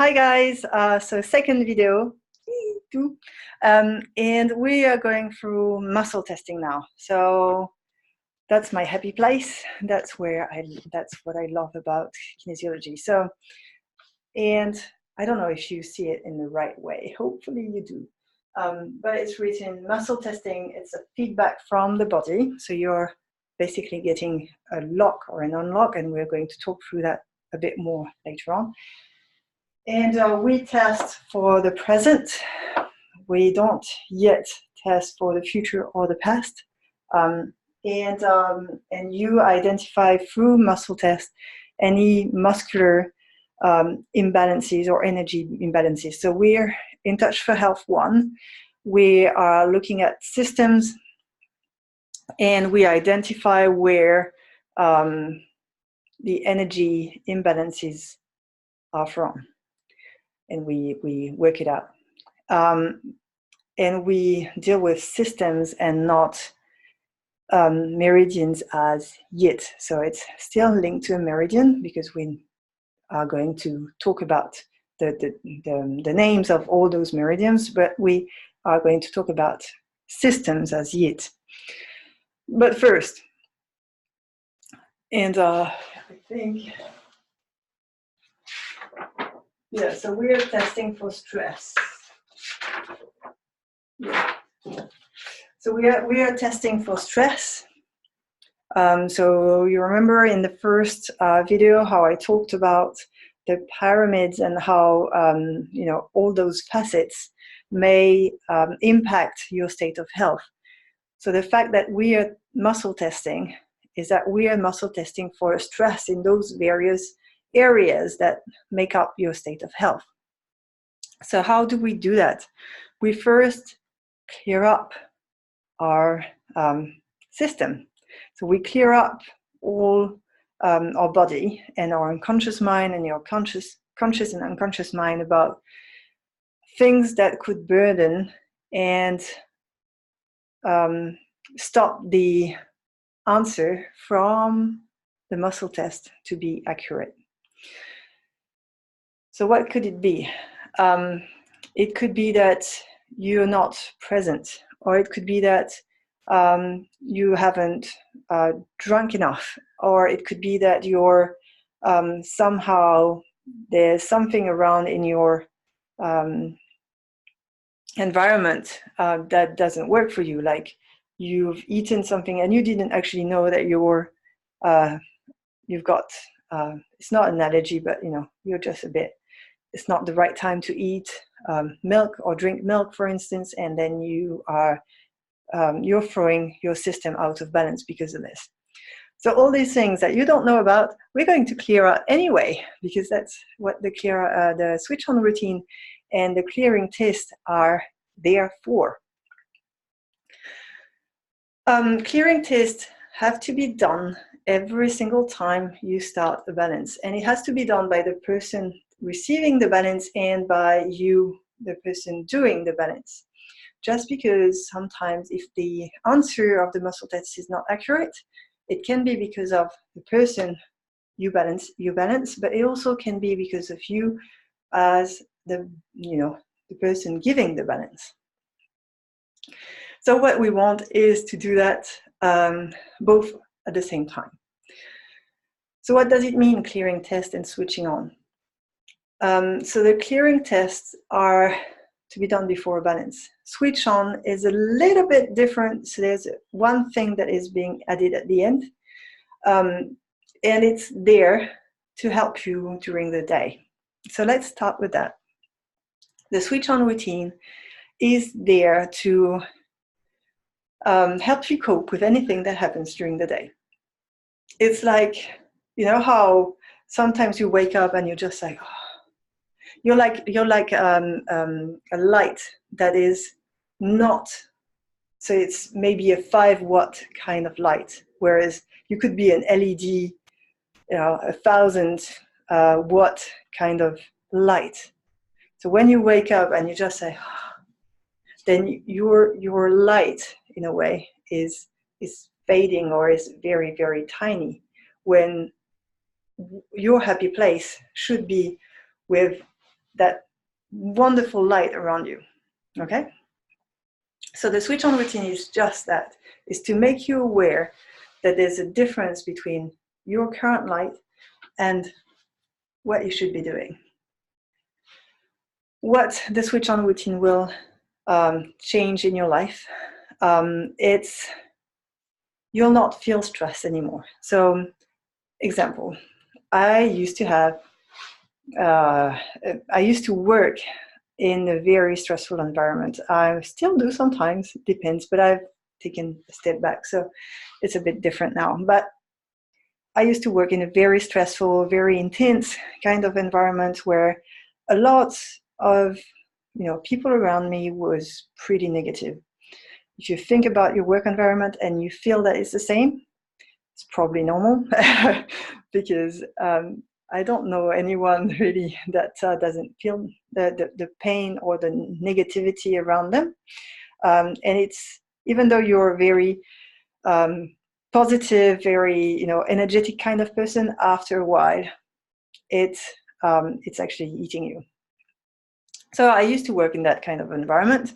Hi guys, so second video, and we are going through muscle testing now. So that's my happy place. That's what I love about kinesiology. So, and I don't know if you see it in the right way. Hopefully you do. But it's written muscle testing. It's a feedback from the body. So you're basically getting a lock or an unlock, and we're going to talk through that a bit more later on. And we test for the present. We don't yet test for the future or the past. And you identify through muscle test any muscular imbalances or energy imbalances. So we're in Touch for Health 1. We are looking at systems, and we identify where the energy imbalances are from. And we work it out. And we deal with systems and not meridians as yet. So it's still linked to a meridian because we are going to talk about the names of all those meridians, but we are going to talk about systems as yet. But first, and I think, yeah, so we are testing for stress. Yeah. So we are testing for stress. So you remember in the first video how I talked about the pyramids and how all those facets may impact your state of health. So the fact that we are muscle testing is that we are muscle testing for stress in those various areas that make up your state of health. So how do we do that? We first clear up our system. So we clear up all our body and our unconscious mind and your conscious and unconscious mind about things that could burden and stop the answer from the muscle test to be accurate. So what could it be? It could be that you're not present, or it could be that you haven't drunk enough, or it could be that you're somehow there's something around in your environment that doesn't work for you, like you've eaten something and you didn't actually know that you've got it's not an allergy, but you're just a bit, it's not the right time to eat milk or drink milk, for instance, and then you're throwing your system out of balance because of this. So all these things that you don't know about, we're going to clear out anyway, because that's what the switch on routine and the clearing test are there for. Clearing tests have to be done every single time you start a balance, and it has to be done by the person receiving the balance and by you, the person doing the balance. Just because sometimes if the answer of the muscle test is not accurate, it can be because of the person you balance, but it also can be because of you as the person giving the balance. So what we want is to do that both at the same time. So what does it mean, clearing test and switching on? So the clearing tests are to be done before a balance. Switch on is a little bit different. So there's one thing that is being added at the end, and it's there to help you during the day. So let's start with that. The switch on routine is there to help you cope with anything that happens during the day. It's like, how sometimes you wake up and you're just like, oh, you're like a light that is not, so it's maybe a 5-watt kind of light, whereas you could be an LED, 1,000-watt kind of light. So when you wake up and you just say, oh, then your light in a way is fading or is very, very tiny, when your happy place should be with that wonderful light around you. Okay? So the switch on routine is just that, is to make you aware that there's a difference between your current light and what you should be doing. What the switch on routine will change in your life, you'll not feel stress anymore. So, example, I used to work in a very stressful environment. I still do sometimes, it depends, but I've taken a step back, so it's a bit different now. But I used to work in a very stressful, very intense kind of environment where a lot of people around me was pretty negative. If you think about your work environment and you feel that it's the same, it's probably normal because I don't know anyone really that doesn't feel the pain or the negativity around them. And it's, even though you're very positive, very energetic kind of person, after a while, it's actually eating you. So I used to work in that kind of environment,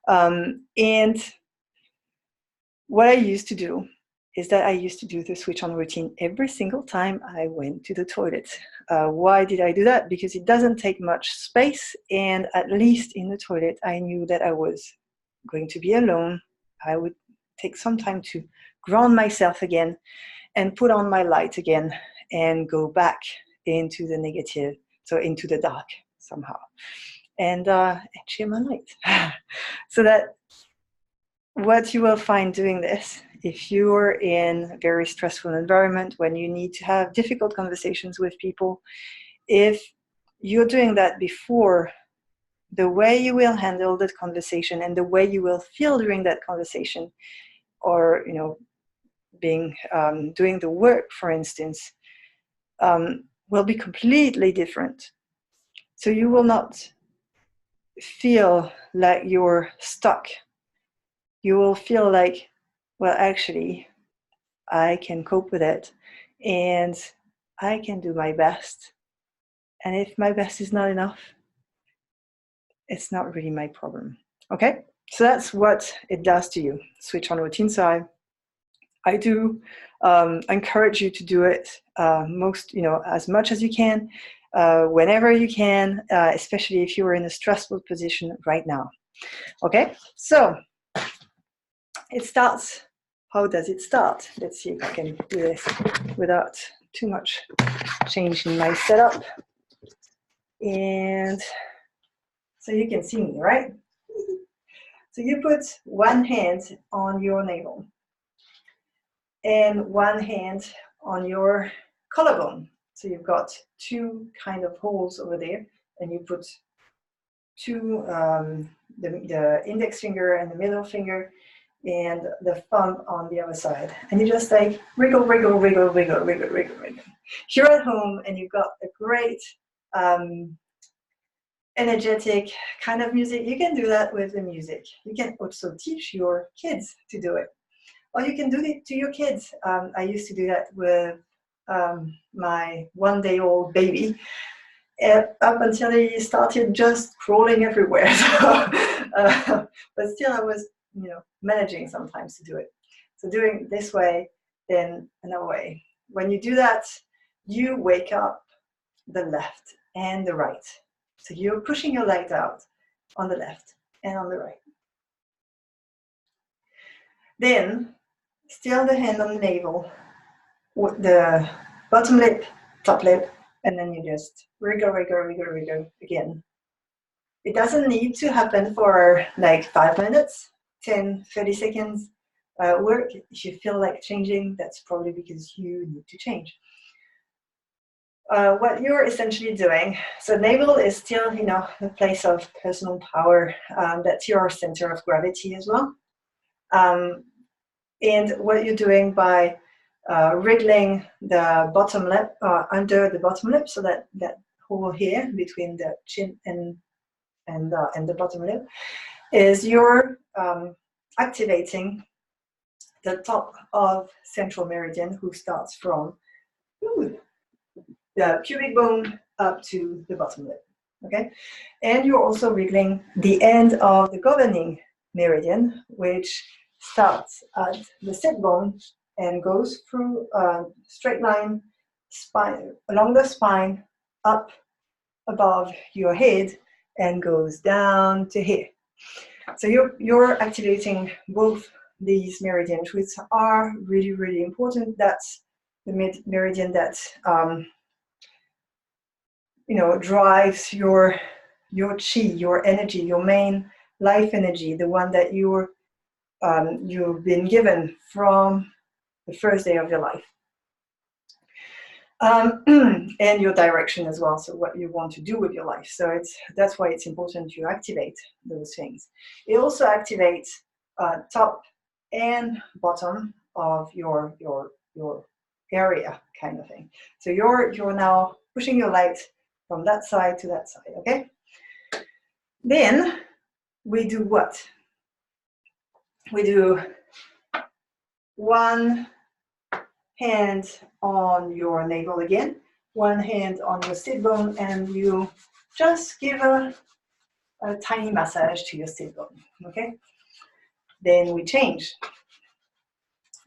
and what I used to do is that I used to do the switch on routine every single time I went to the toilet. Why did I do that? Because it doesn't take much space, and at least in the toilet, I knew that I was going to be alone. I would take some time to ground myself again and put on my light again and go back into the negative, so into the dark somehow, and share my light. So that what you will find doing this, if you're in a very stressful environment when you need to have difficult conversations with people, if you're doing that before, the way you will handle that conversation and the way you will feel during that conversation, or doing the work, for instance, will be completely different. So you will not feel like you're stuck. You will feel like, well, actually, I can cope with it and I can do my best. And if my best is not enough, it's not really my problem. Okay? So that's what it does to you. Switch on routine. So I do encourage you to do it as much as you can, whenever you can, especially if you are in a stressful position right now. Okay? So it starts. How does it start? Let's see if I can do this without too much change in my setup. And so you can see me, right? So you put one hand on your navel and one hand on your collarbone. So you've got two kind of holes over there, and you put two, the index finger and the middle finger and the thumb on the other side. And you just like wriggle, wriggle, wriggle, wriggle, wriggle, wriggle, wriggle. If you're at home and you've got a great energetic kind of music, you can do that with the music. You can also teach your kids to do it. Or you can do it to your kids. I used to do that with my one-day-old baby, up until he started just crawling everywhere. So, but still, I was, managing sometimes to do it. So doing this way, then another way. When you do that, you wake up the left and the right. So you're pushing your light out on the left and on the right. Then, still the hand on the navel, with the bottom lip, top lip, and then you just wriggle, wriggle, wriggle, wriggle again. It doesn't need to happen for like 5 minutes, 10, 30 seconds work. If you feel like changing, that's probably because you need to change. What you're essentially doing, so navel is still, the place of personal power. That's your center of gravity as well. And what you're doing by wriggling the bottom lip, under the bottom lip, so that hole here between the chin and the bottom lip, is you're activating the top of central meridian, who starts from the pubic bone up to the bottom lip. okay? And you're also wriggling the end of the governing meridian, which starts at the sit bone and goes through a straight line spine, along the spine, up above your head, and goes down to here. So you're activating both these meridians, which are really, really important. That's the meridian that drives your chi, your energy, your main life energy, the one that you've been given from the first day of your life. And your direction as well, so what you want to do with your life. So that's why it's important to activate those things. It also activates top and bottom of your area, kind of thing. So you're now pushing your light from that side to that side, okay? Then we do what? We do one hand on your navel again, one hand on your sit bone, and you just give a tiny massage to your sit bone, okay? Then we change.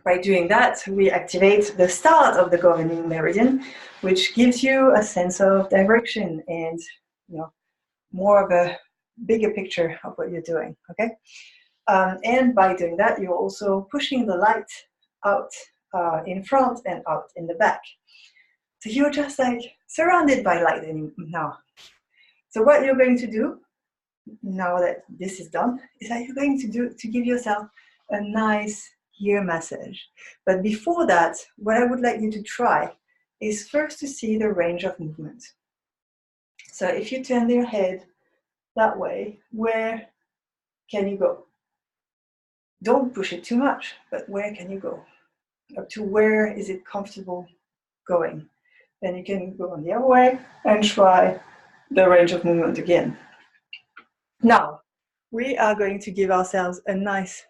By doing that, we activate the start of the governing meridian, which gives you a sense of direction and more of a bigger picture of what you're doing, okay? And by doing that, you're also pushing the light out in front and out in the back. So you're just like surrounded by light now. So what you're going to do now that this is done is that you're going to give yourself a nice ear massage. But before that, what I would like you to try is first to see the range of movement. So if you turn your head that way, where can you go? Don't push it too much, but where can you go? Up to where is it comfortable going? Then you can go on the other way and try the range of movement again. Now, we are going to give ourselves a nice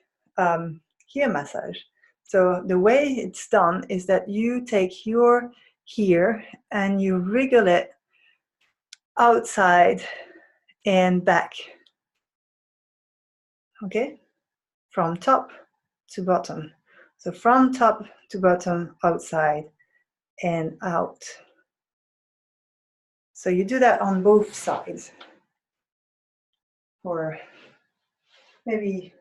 ear massage. So the way it's done is that you take your ear and you wriggle it outside and back, okay? From top to bottom. So from top to bottom, outside and out. So you do that on both sides for maybe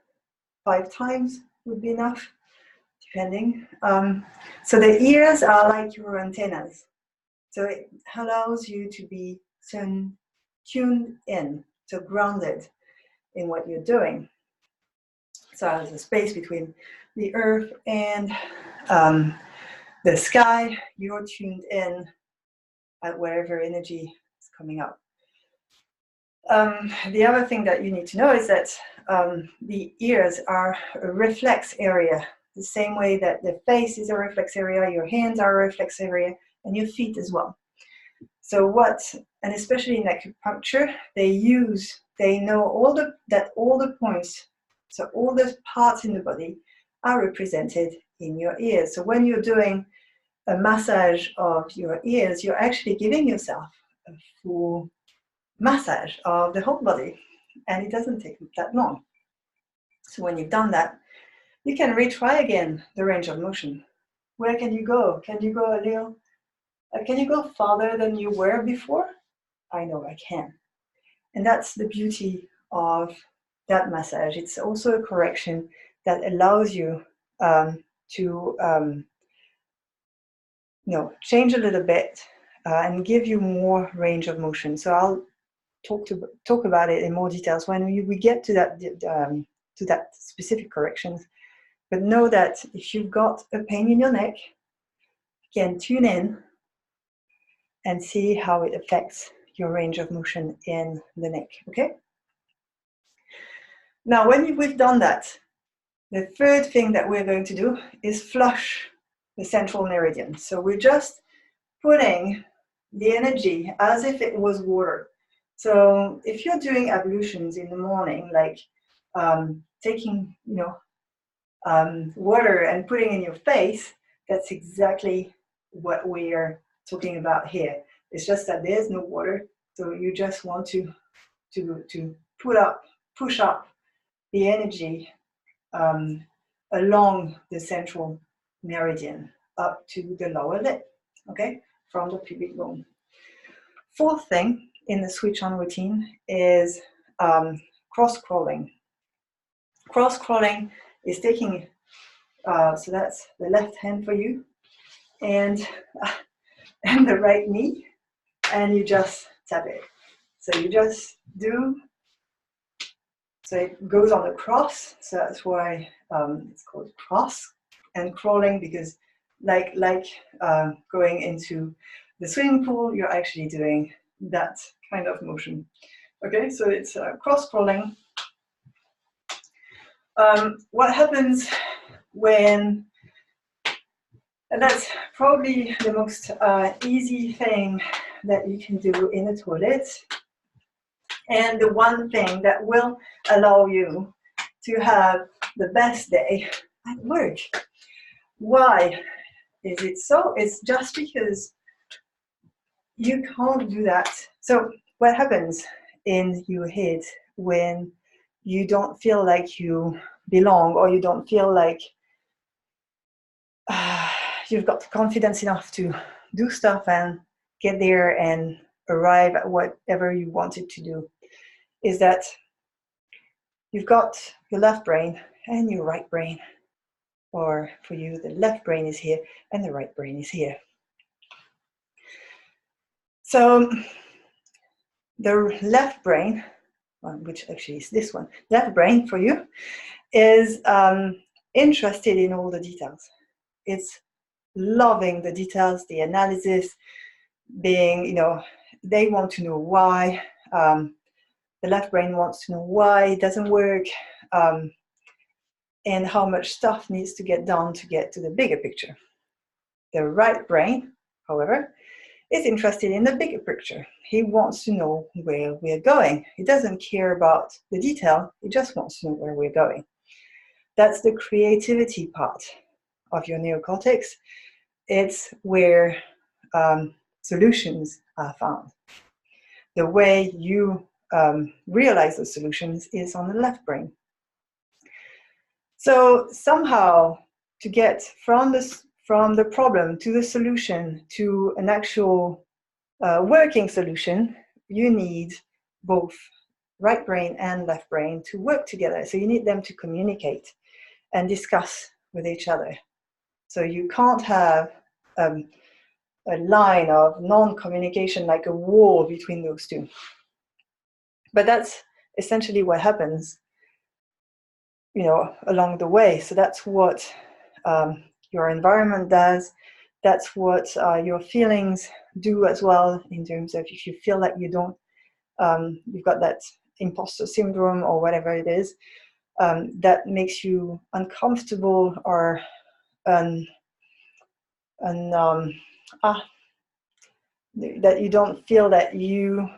5 times would be enough, depending. So the ears are like your antennas. So it allows you to be tuned in, so grounded in what you're doing. So there's a space between the earth and the sky. You're tuned in at wherever energy is coming up. The other thing that you need to know is that the ears are a reflex area, the same way that the face is a reflex area, your hands are a reflex area, and your feet as well. So and especially in acupuncture, they know that all the points, so all the parts in the body are represented in your ears. So when you're doing a massage of your ears, you're actually giving yourself a full massage of the whole body, and it doesn't take that long. So when you've done that, you can retry again the range of motion. Where can you go? Can you go a little? Can you go farther than you were before? I know I can. And that's the beauty of that massage. It's also a correction that allows you to change a little bit and give you more range of motion. So I'll talk about it in more details when we get to that specific corrections. But know that if you've got a pain in your neck, you can tune in and see how it affects your range of motion in the neck, okay? Now, when we've done that, the third thing that we're going to do is flush the central meridian. So we're just putting the energy as if it was water. So if you're doing ablutions in the morning, like taking water and putting in your face, that's exactly what we're talking about here. It's just that there's no water, So you just want to push up the energy along the central meridian up to the lower lip, okay, from the pubic bone. Fourth thing in the switch on routine is cross crawling. Cross crawling is taking, so that's the left hand for you, and the right knee, and you just tap it. So you just do, so it goes on the cross, so that's why it's called cross, and crawling because like going into the swimming pool, you're actually doing that kind of motion. Okay, so it's cross crawling. What happens when, and that's probably the most easy thing that you can do in the toilet, and the one thing that will allow you to have the best day at work. Why is it so? It's just because you can't do that. So what happens in your head when you don't feel like you belong, or you don't feel like you've got confidence enough to do stuff and get there and arrive at whatever you wanted to do, is that you've got your left brain and your right brain, or for you, the left brain is here and the right brain is here. So the left brain, which actually is this one, left brain for you, is interested in all the details. It's loving the details, the analysis, being, you know, they want to know why. The left brain wants to know why it doesn't work, and how much stuff needs to get done to get to the bigger picture. The right brain, however, is interested in the bigger picture. He wants to know where we're going. He doesn't care about the detail, he just wants to know where we're going. That's the creativity part of your neocortex. It's where solutions are found. The way you realize those solutions is on the left brain. So somehow, to get from the problem to the solution to an actual working solution, you need both right brain and left brain to work together. So you need them to communicate and discuss with each other. So you can't have a line of non-communication, like a wall between those two. But that's essentially what happens, you know, along the way. So that's what your environment does. That's what your feelings do as well, in terms of if you feel like you don't, you've got that imposter syndrome or whatever it is, that makes you uncomfortable, or that you don't feel that you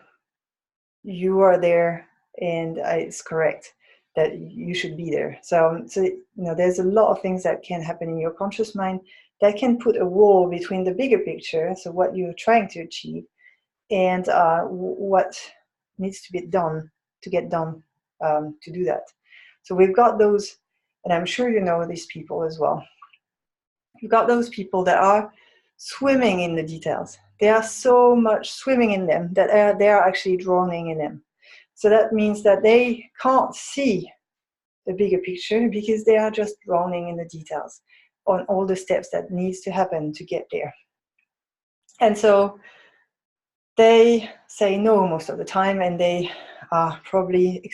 are there and it's correct that you should be there. So you know, there's a lot of things that can happen in your conscious mind that can put a wall between the bigger picture, so what you're trying to achieve, and what needs to be done to get done to do that. So we've got those, and I'm sure you know these people as well. You've got those people that are swimming in the details. They are so much swimming in them that they are actually drowning in them. So that means that they can't see the bigger picture because they are just drowning in the details on all the steps that needs to happen to get there. And so they say no most of the time, and they are probably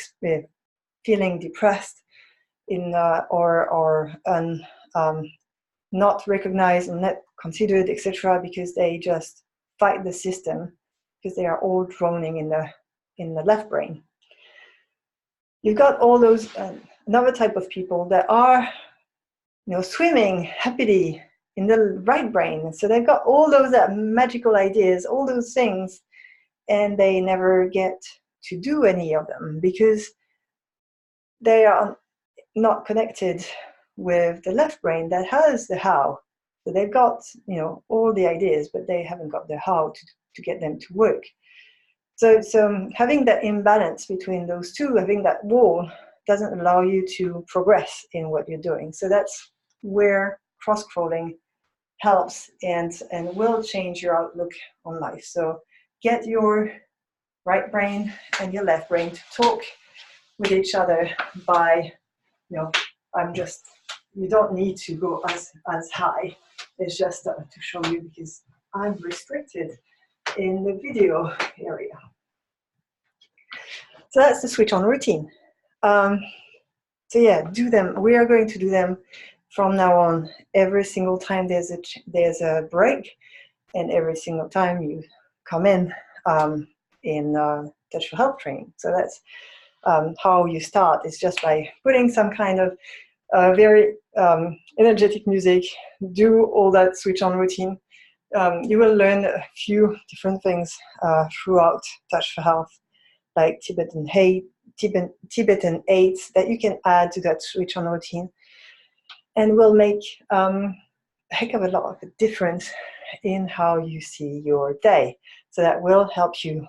feeling depressed or not recognized and not considered, etc., because they just fight the system, because they are all drowning in the left brain. You've got all those another type of people that are, you know, swimming happily in the right brain. So they've got all those magical ideas, all those things, and they never get to do any of them because they are not connected with the left brain that has the how. So they've got, you know, all the ideas, but they haven't got the how to get them to work. So having that imbalance between those two, having that wall, doesn't allow you to progress in what you're doing. So that's where cross-crawling helps and will change your outlook on life. So get your right brain and your left brain to talk with each other by, you don't need to go as high. It's just to show you because I'm restricted in the video area. So that's the switch on routine. So yeah, do them. We are going to do them from now on. Every single time there's a break, and every single time you come in Touch for Health training. So that's how you start. It's just by putting some kind of very energetic music, do all that switch on routine. You will learn a few different things throughout Touch for Health, like Tibetan 8 that you can add to that switch on routine, and will make a heck of a lot of a difference in how you see your day. So that will help you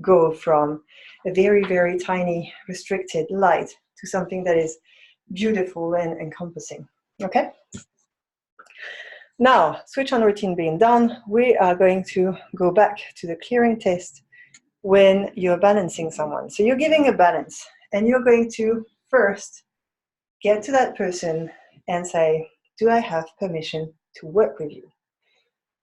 go from a very, very tiny restricted light to something that is beautiful and encompassing. Okay? Now, switch on routine being done, we are going to go back to the clearing test when you're balancing someone. So you're giving a balance, and you're going to first get to that person and say, do I have permission to work with you?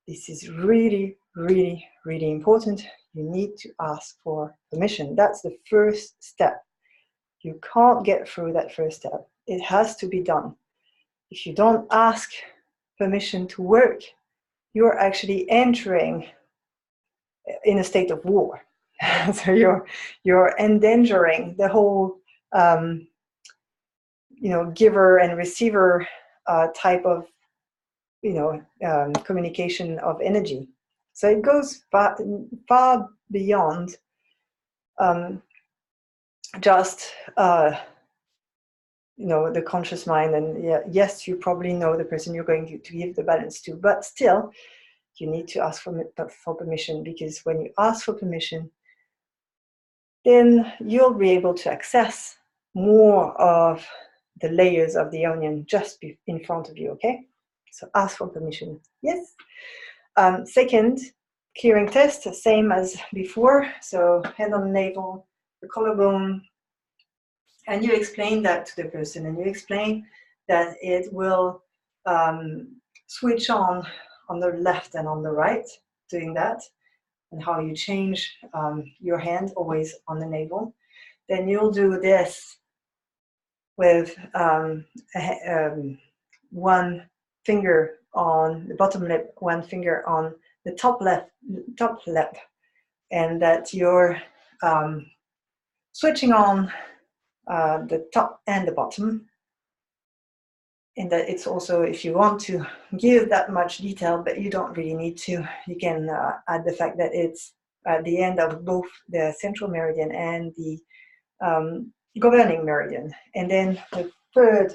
This is really, really, really important. You need to ask for permission. That's the first step. You can't get through that first step. It has to be done. If you don't ask permission to work, you're actually entering in a state of war. So you're endangering the whole giver and receiver type of communication of energy. So it goes far beyond just the conscious mind. And yes, you probably know the person you're going to give the balance to, but still you need to ask for permission, because when you ask for permission, then you'll be able to access more of the layers of the onion just in front of you. Okay, so ask for permission. Yes. Second, clearing test, same as before. So hand on the navel, the collarbone, and you explain that to the person, and you explain that it will switch on the left and on the right, doing that, and how you change your hand always on the navel. Then you'll do this with one finger on the bottom lip, one finger on the top lip, and that you're switching on the top and the bottom. And that it's also, if you want to give that much detail, but you don't really need to, you can add the fact that it's at the end of both the central meridian and the governing meridian. And then the third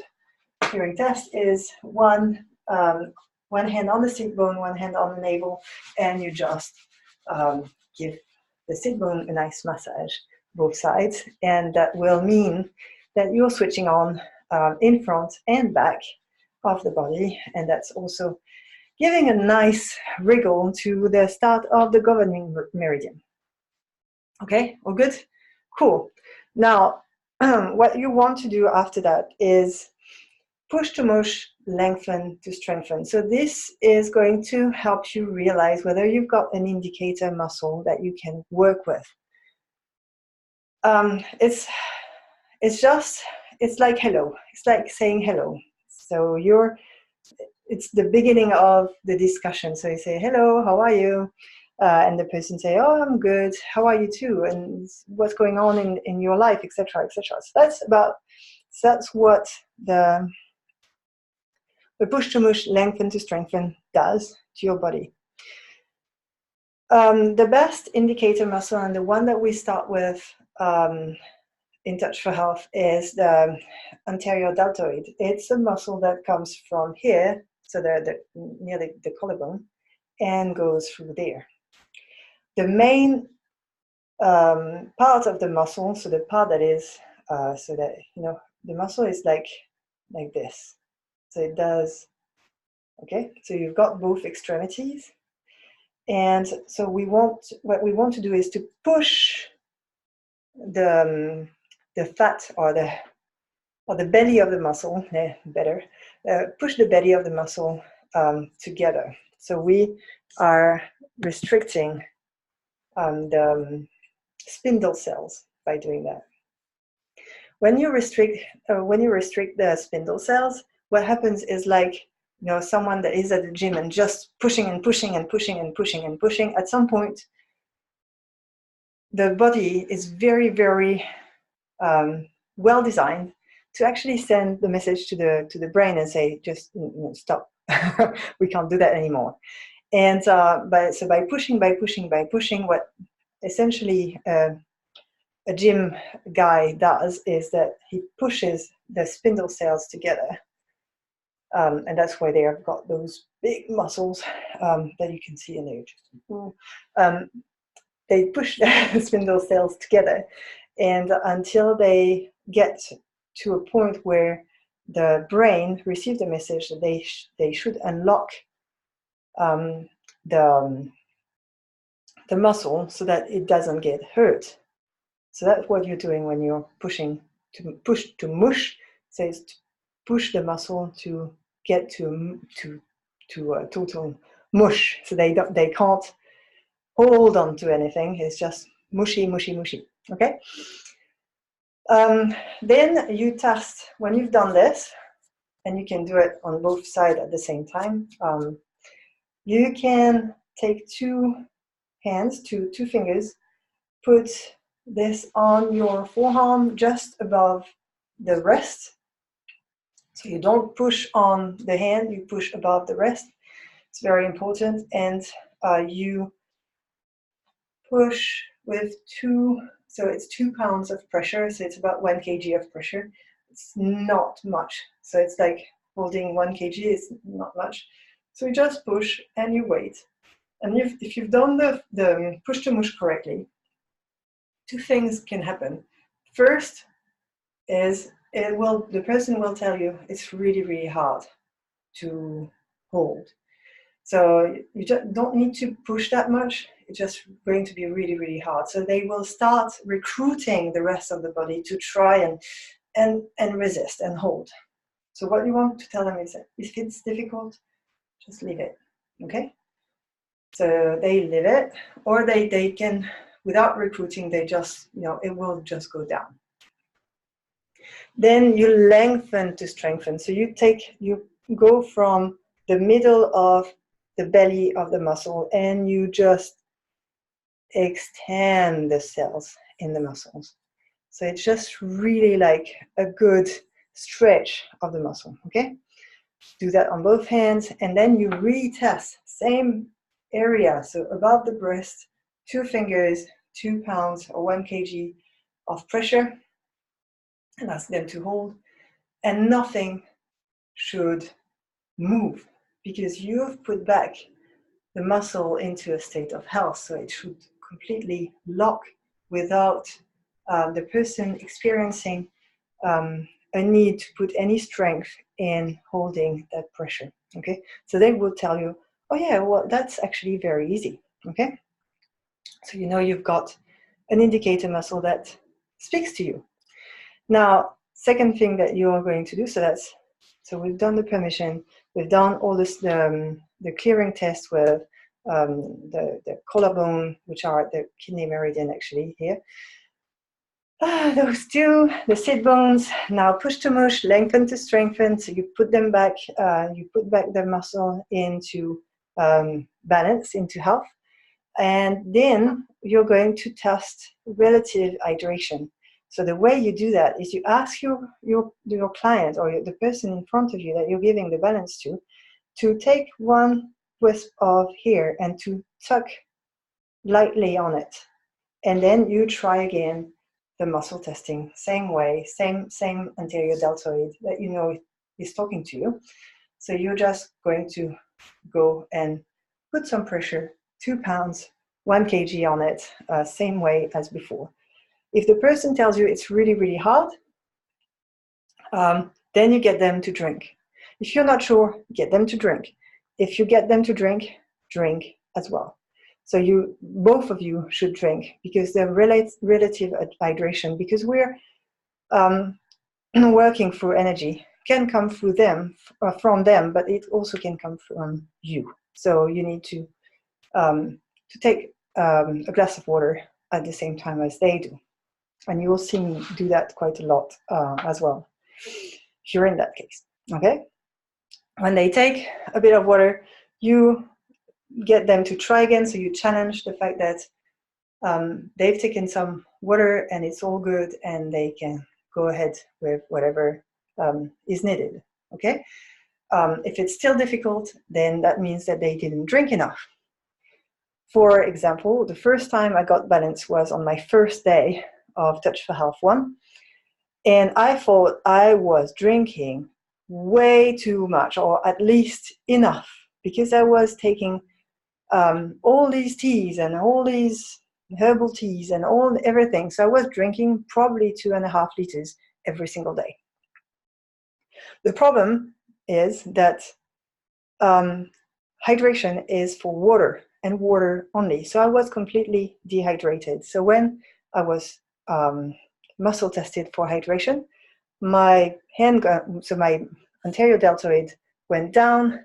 clearing test is one hand on the sit bone, one hand on the navel, and you just give the sit bone a nice massage, both sides, and that will mean that you're switching on in front and back of the body, and that's also giving a nice wriggle to the start of the governing meridian. Okay, all good? Cool. Now, what you want to do after that is push to mush, lengthen to strengthen. So this is going to help you realize whether you've got an indicator muscle that you can work with. It's like hello. It's like saying hello. So it's the beginning of the discussion. So you say, hello, how are you? And the person say, oh, I'm good. How are you too? And what's going on in your life, etc., etc. So that's what the push to mush, lengthen to strengthen does to your body. The best indicator muscle, and the one that we start with in Touch for Health, is the anterior deltoid. It's a muscle that comes from here, so near the collarbone, and goes through there. The main part of the muscle, so the part that is, so that, you know, the muscle is like this. So it does, okay? So you've got both extremities. And so what we want to do is to push the fat or the belly of the muscle, better, push the belly of the muscle together. So we are restricting the spindle cells by doing that. When you restrict the spindle cells, what happens is, like, you know, someone that is at the gym and just pushing and pushing and pushing and pushing and pushing. At some point, the body is very, very well designed to actually send the message to the brain and say, just stop. We can't do that anymore. And by pushing, what essentially a gym guy does is that he pushes the spindle cells together, and that's why they have got those big muscles that you can see in there. They push the spindle cells together, and until they get to a point where the brain receives the message that they should unlock the muscle so that it doesn't get hurt. So that's what you're doing when you're pushing to mush. So it's to push the muscle to get to a total mush. So they can't hold on to anything. It's just mushy, mushy, mushy. Okay. Then you test when you've done this, and you can do it on both sides at the same time. You can take two fingers, put this on your forearm just above the wrist. So you don't push on the hand, you push above the wrist. It's very important. And you push with so it's 2 pounds of pressure. So it's about 1 kg of pressure. It's not much. So it's like holding 1 kg is not much. So you just push and you wait. And if you've done the push to mush correctly, two things can happen. First is the person will tell you it's really, really hard to hold. So you just don't need to push that much. It's just going to be really, really hard. So they will start recruiting the rest of the body to try and resist and hold. So what you want to tell them is that if it's difficult, just leave it, okay? So they leave it, or they can, without recruiting, they just, it will just go down. Then you lengthen to strengthen. So you go from the middle of the belly of the muscle and you just extend the cells in the muscles. So it's just really like a good stretch of the muscle, okay? Do that on both hands, and then you retest, same area, so above the breast, 2 fingers, 2 pounds or 1 kg of pressure, and ask them to hold, and nothing should move because you've put back the muscle into a state of health, so it should completely lock without the person experiencing a need to put any strength in holding that pressure, okay? So they will tell you, oh yeah, well, that's actually very easy, okay? So you've got an indicator muscle that speaks to you. Now, second thing that you are going to do, so we've done the permission, we've done all this, the clearing test with the collarbone, which are the kidney meridian actually here. Those two, the sit bones, now push to mush, lengthen to strengthen. So you put them back, you put back the muscle into balance, into health. And then you're going to test relative hydration. So the way you do that is you ask your client or the person in front of you that you're giving the balance to take one wisp of hair and to tuck lightly on it. And then you try again the muscle testing, same way, same anterior deltoid that is talking to you. So you're just going to go and put some pressure, 2 pounds, 1 kg on it, same way as before. If the person tells you it's really, really hard, then you get them to drink. If you're not sure, get them to drink. If you get them to drink, drink as well. So both of you should drink, because the relative hydration, because we're working through energy, can come through them, from them, but it also can come from you. So you need to take a glass of water at the same time as they do. And you will see me do that quite a lot as well, if you're in that case, okay? When they take a bit of water, you get them to try again, so you challenge the fact that they've taken some water and it's all good, and they can go ahead with whatever is needed, okay? If it's still difficult, then that means that they didn't drink enough. For example, the first time I got balance was on my first day of Touch for Health 1, and I thought I was drinking way too much, or at least enough, because I was taking all these teas and all these herbal teas and everything. So I was drinking probably 2.5 liters every single day. The problem is that hydration is for water, and water only. So I was completely dehydrated. So when I was muscle tested for hydration, my anterior deltoid went down,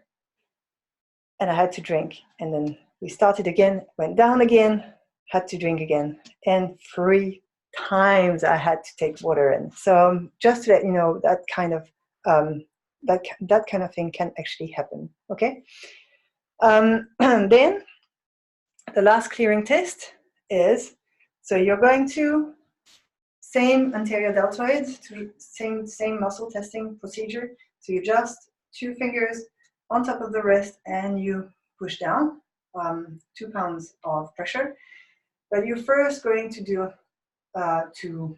and I had to drink. And then we started again, went down again, had to drink again. And 3 times I had to take water in. So just to let you know, that kind of thing can actually happen, okay? And then the last clearing test is, so you're going to same anterior deltoid, same muscle testing procedure. So you just 2 fingers on top of the wrist and you push down, 2 pounds of pressure. But you're first going to do to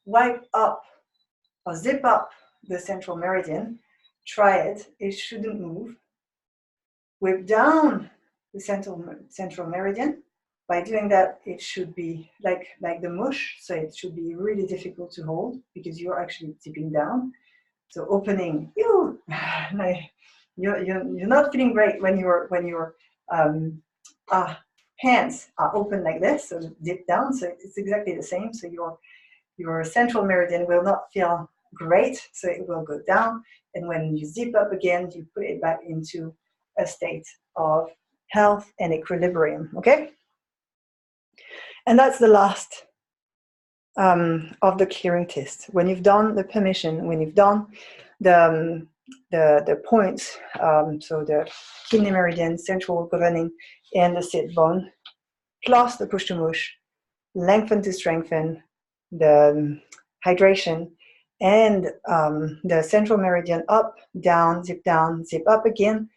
wipe up or zip up the central meridian. Try it, it shouldn't move. Whip down the central meridian. By doing that, it should be like the mush, so it should be really difficult to hold because you're actually zipping down. So opening, you're not feeling great when your hands are open like this, so dip down. So it's exactly the same. So your central meridian will not feel great, so it will go down. And when you zip up again, you put it back into a state of health and equilibrium, okay? And that's the last of the clearing test. When you've done the permission, when you've done the points, so the kidney meridian, central governing, and the sit bone, plus the push to mush, lengthen to strengthen, the hydration, and the central meridian up, down, zip up again,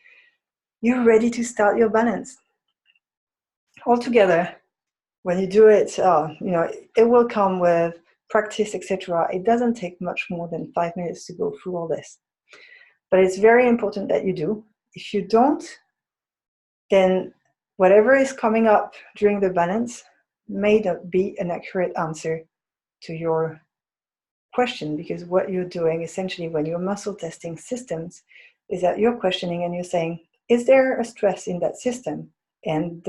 you're ready to start your balance. Altogether, when you do it, it will come with practice, etc. It doesn't take much more than 5 minutes to go through all this. But it's very important that you do. If you don't, then whatever is coming up during the balance may not be an accurate answer to your question, because what you're doing essentially when you're muscle testing systems is that you're questioning and you're saying, is there a stress in that system? And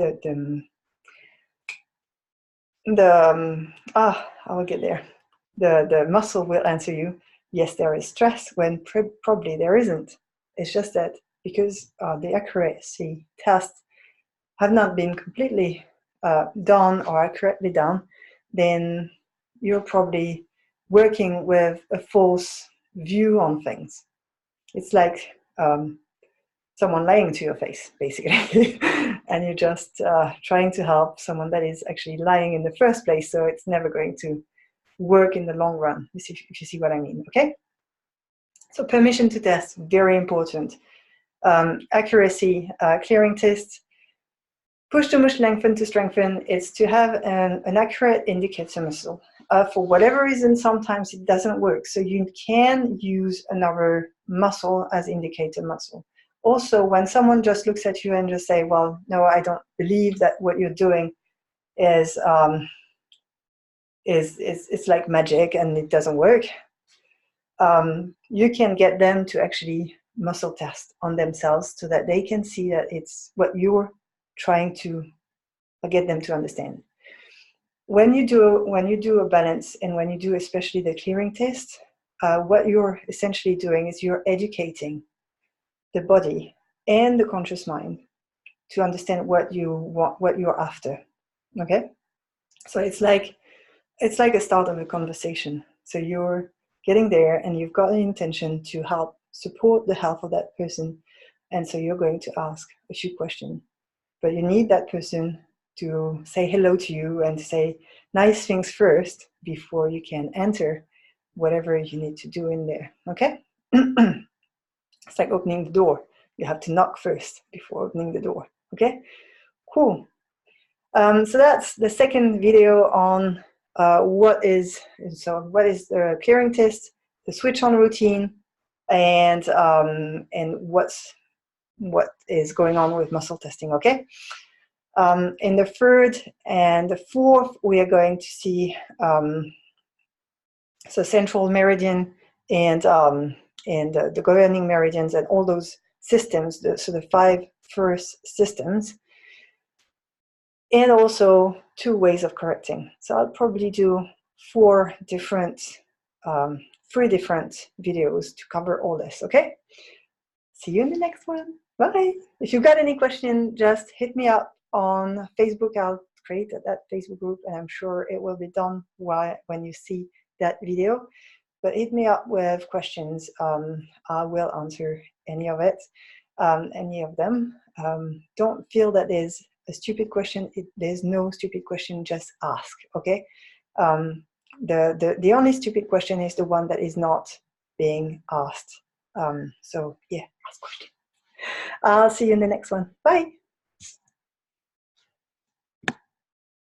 I will get there. The muscle will answer you, yes, there is stress, when probably there isn't. It's just that because the accuracy tests have not been completely done or accurately done, then you're probably working with a false view on things. It's like someone lying to your face, basically, and you're just trying to help someone that is actually lying in the first place, so it's never going to work in the long run, if you see what I mean, okay? So permission to test, very important. Accuracy, clearing tests. Push to mush, lengthen to strengthen is to have an accurate indicator muscle. For whatever reason, sometimes it doesn't work, so you can use another muscle as indicator muscle. Also, when someone just looks at you and just say, well, no, I don't believe that what you're doing is it's like magic and it doesn't work, you can get them to actually muscle test on themselves so that they can see that it's what you're trying to get them to understand. When you do a balance, and when you do especially the clearing test, what you're essentially doing is you're educating the body and the conscious mind to understand what you want, what you're after. Okay, so it's like a start of a conversation. So you're getting there, and you've got an intention to help support the health of that person, and so you're going to ask a few questions. But you need that person to say hello to you and say nice things first before you can enter whatever you need to do in there. Okay. It's like opening the door. You have to knock first before opening the door. Okay, cool. So that's the second video on what is the clearing test, the switch on routine, and what is going on with muscle testing. Okay. In the third and the fourth, we are going to see so central meridian and the governing meridians and all those systems. So the 5 first systems, and also 2 ways of correcting. So I'll probably do 3 different videos to cover all this. Okay. See you in the next one. Bye. If you've got any question, just hit me up on Facebook. I'll create that Facebook group, and I'm sure it will be done when you see that video. But hit me up with questions. I will answer any of them. Don't feel that there's a stupid question. There's no stupid question. Just ask. Okay. The only stupid question is the one that is not being asked. So yeah, ask question. I'll see you in the next one. Bye.